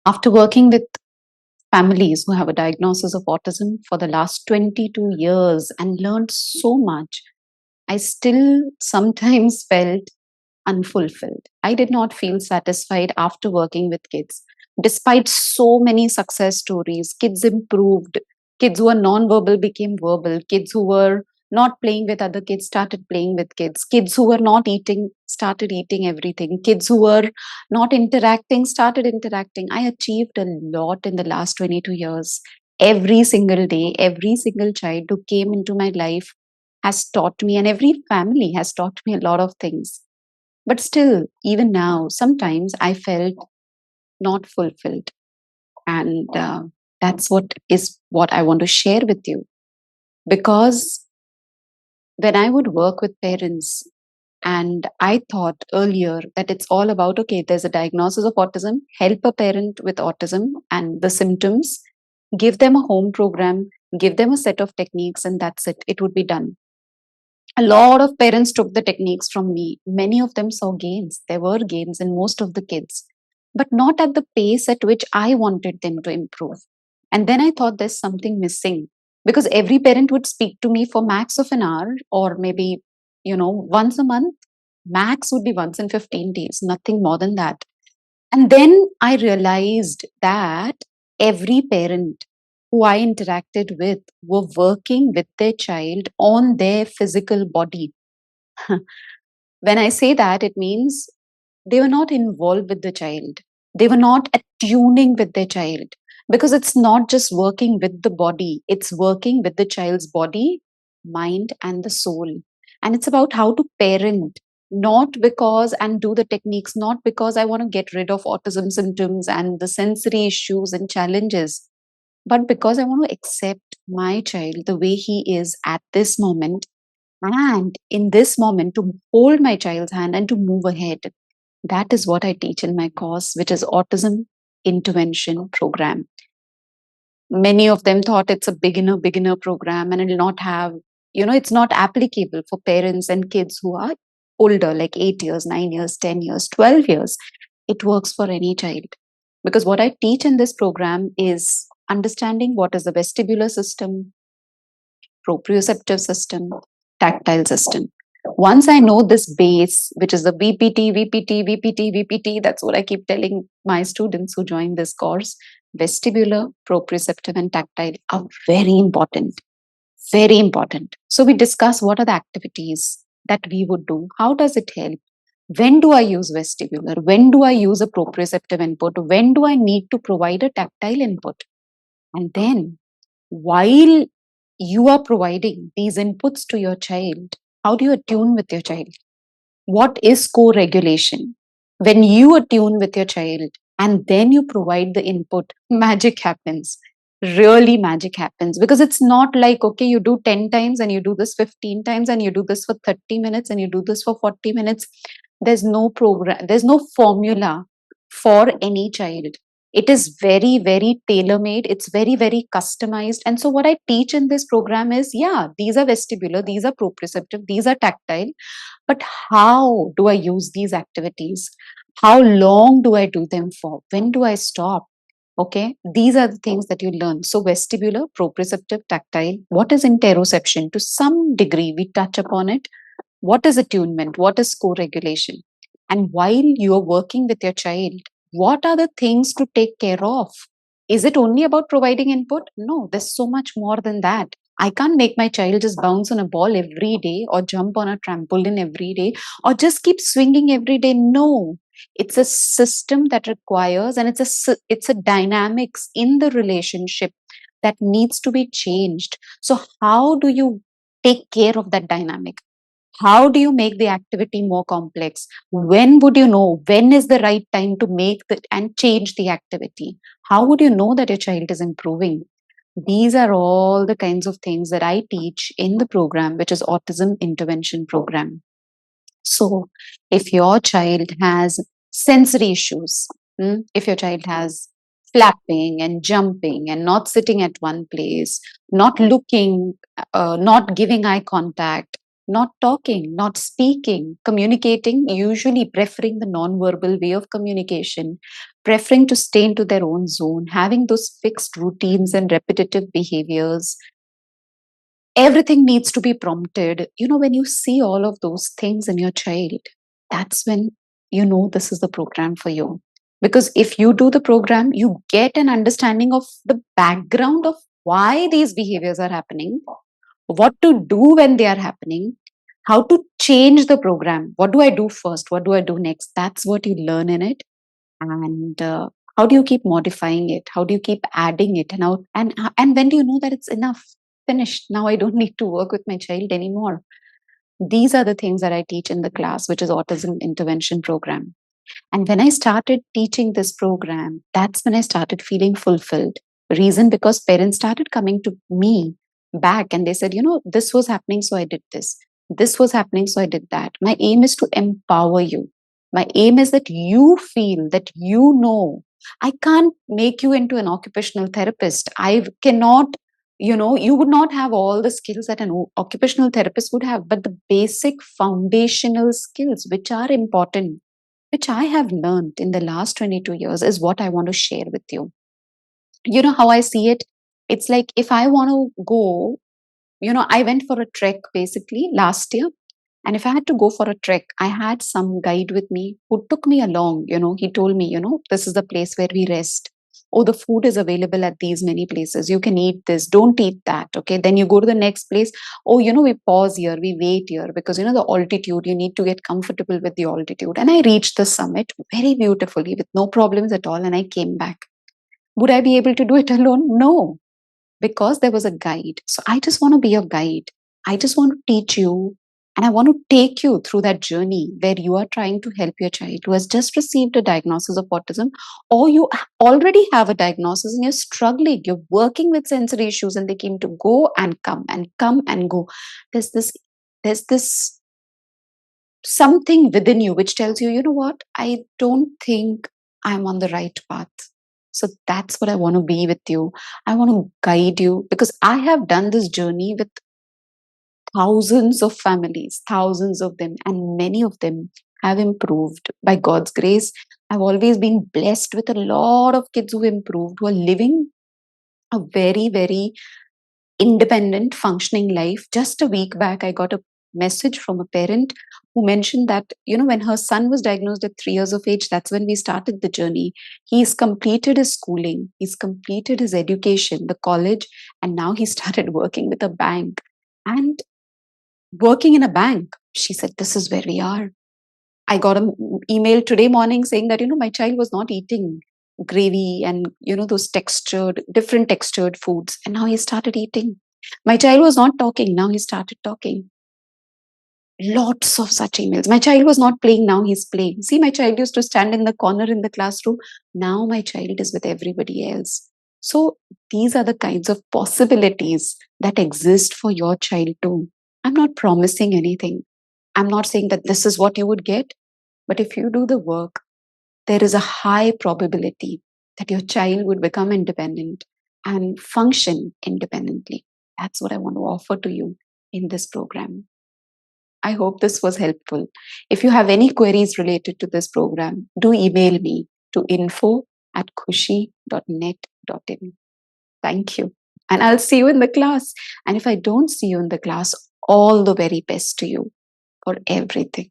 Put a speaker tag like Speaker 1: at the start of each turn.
Speaker 1: After working with families who have a diagnosis of autism for the last 22 years and learned so much, I still sometimes felt unfulfilled. I did not feel satisfied after working with kids. Despite so many success stories, kids improved. Kids who were non-verbal became verbal. Kids who were not playing with other kids started playing with kids. Kids who were not eating started eating everything. Kids who were not interacting started interacting. I achieved a lot in the last 22 years. Every single day, every single child who came into my life has taught me, and every family has taught me a lot of things. But still, even now, sometimes I felt not fulfilled. And that's what I want to share with you. Because when I would work with parents, and I thought earlier that it's all about, okay, there's a diagnosis of autism, help a parent with autism and the symptoms, give them a home program, give them a set of techniques, and that's it. It would be done. A lot of parents took the techniques from me. Many of them saw gains. There were gains in most of the kids, but not at the pace at which I wanted them to improve. And then I thought there's something missing, because every parent would speak to me for max of an hour, or maybe, once a month. Max would be once in 15 days, nothing more than that. And then I realized that every parent who I interacted with were working with their child on their physical body. When I say that, it means they were not involved with the child. They were not attuning with their child, because it's not just working with the body, it's working with the child's body, mind, and the soul. And it's about how to parent, not because and do the techniques, not because I want to get rid of autism symptoms and the sensory issues and challenges, but because I want to accept my child the way he is at this moment, and in this moment to hold my child's hand and to move ahead. That is what I teach in my course, which is Autism Intervention Program. Many of them thought it's a beginner program, and it'll not have, it's not applicable for parents and kids who are older, like 8 years, 9 years, 10 years, 12 years. It works for any child, because what I teach in this program is understanding what is the vestibular system, proprioceptive system, tactile system. Once I know this base, which is the VPT, VPT, VPT, VPT, that's what I keep telling my students who join this course. Vestibular, proprioceptive, and tactile are very important. Very important. So we discuss what are the activities that we would do. How does it help? When do I use vestibular? When do I use a proprioceptive input? When do I need to provide a tactile input? And then, while you are providing these inputs to your child, how do you attune with your child? What is co-regulation? When you attune with your child and then you provide the input, magic happens. Really, magic happens, because it's not like, okay, you do 10 times and you do this 15 times and you do this for 30 minutes and you do this for 40 minutes. There's no program, there's no formula for any child. It is very, very tailor made. It's very, very customized. And so, what I teach in this program is, yeah, these are vestibular, these are proprioceptive, these are tactile. But how do I use these activities? How long do I do them for? When do I stop? Okay, these are the things that you learn. So, vestibular, proprioceptive, tactile. What is interoception? To some degree, we touch upon it. What is attunement? What is co regulation? And while you are working with your child, what are the things to take care of? Is it only about providing input? No, there's so much more than that. I can't make my child just bounce on a ball every day, or jump on a trampoline every day, or just keep swinging every day. No, it's a system that requires, and it's a dynamics in the relationship that needs to be changed. So how do you take care of that dynamic? How do you make the activity more complex? When would you know when is the right time to make the and change the activity? How would you know that your child is improving? These are all the kinds of things that I teach in the program, which is Autism Intervention Program. So, if your child has sensory issues, if your child has flapping and jumping and not sitting at one place, not looking, not giving eye contact, not talking, not speaking, communicating, usually preferring the non-verbal way of communication, preferring to stay into their own zone, having those fixed routines and repetitive behaviors. Everything needs to be prompted. When you see all of those things in your child, that's when you know this is the program for you. Because if you do the program, you get an understanding of the background of why these behaviors are happening, what to do when they are happening, how to change the program. What do I do first? What do I do next? That's what you learn in it. And how do you keep modifying it? How do you keep adding it? And when do you know that it's enough? Finished. Now I don't need to work with my child anymore. These are the things that I teach in the class, which is Autism Intervention Program. And when I started teaching this program, that's when I started feeling fulfilled. Reason because parents started coming to me back and they said, this was happening, so I did this. This was happening, so I did that. My aim is to empower you. My aim is that you feel that you know. I can't make you into an occupational therapist. I cannot, you would not have all the skills that an occupational therapist would have, but the basic foundational skills, which are important, which I have learned in the last 22 years, is what I want to share with you. You know how I see it? It's like if I want to go, I went for a trek basically last year. And if I had to go for a trek, I had some guide with me who took me along. He told me, this is the place where we rest. Oh, the food is available at these many places. You can eat this. Don't eat that. Okay. Then you go to the next place. Oh, we pause here. We wait here because, the altitude, you need to get comfortable with the altitude. And I reached the summit very beautifully with no problems at all. And I came back. Would I be able to do it alone? No, because there was a guide. So I just want to be a guide. I just want to teach you and I want to take you through that journey where you are trying to help your child who has just received a diagnosis of autism, or you already have a diagnosis and you're struggling. You're working with sensory issues and they came to go and come and come and go. There's this, there's this something within you which tells you, what? I don't think I'm on the right path. So that's what I want to be with you. I want to guide you because I have done this journey with thousands of families, thousands of them, and many of them have improved by God's grace. I've always been blessed with a lot of kids who improved, who are living a very, very independent, functioning life. Just a week back, I got a message from a parent who mentioned that, when her son was diagnosed at 3 years of age, that's when we started the journey. He's completed his schooling, he's completed his education, the college, and now he started working with a bank. And working in a bank, she said, this is where we are. I got an email today morning saying that, my child was not eating gravy and, those different textured foods. And now he started eating. My child was not talking. Now he started talking. Lots of such emails. My child was not playing. Now he's playing. See, my child used to stand in the corner in the classroom. Now my child is with everybody else. So these are the kinds of possibilities that exist for your child too. I'm not promising anything. I'm not saying that this is what you would get. But if you do the work, there is a high probability that your child would become independent and function independently. That's what I want to offer to you in this program. I hope this was helpful. If you have any queries related to this program, do email me to info@khushi.net.in. Thank you. And I'll see you in the class. And if I don't see you in the class, all the very best to you for everything.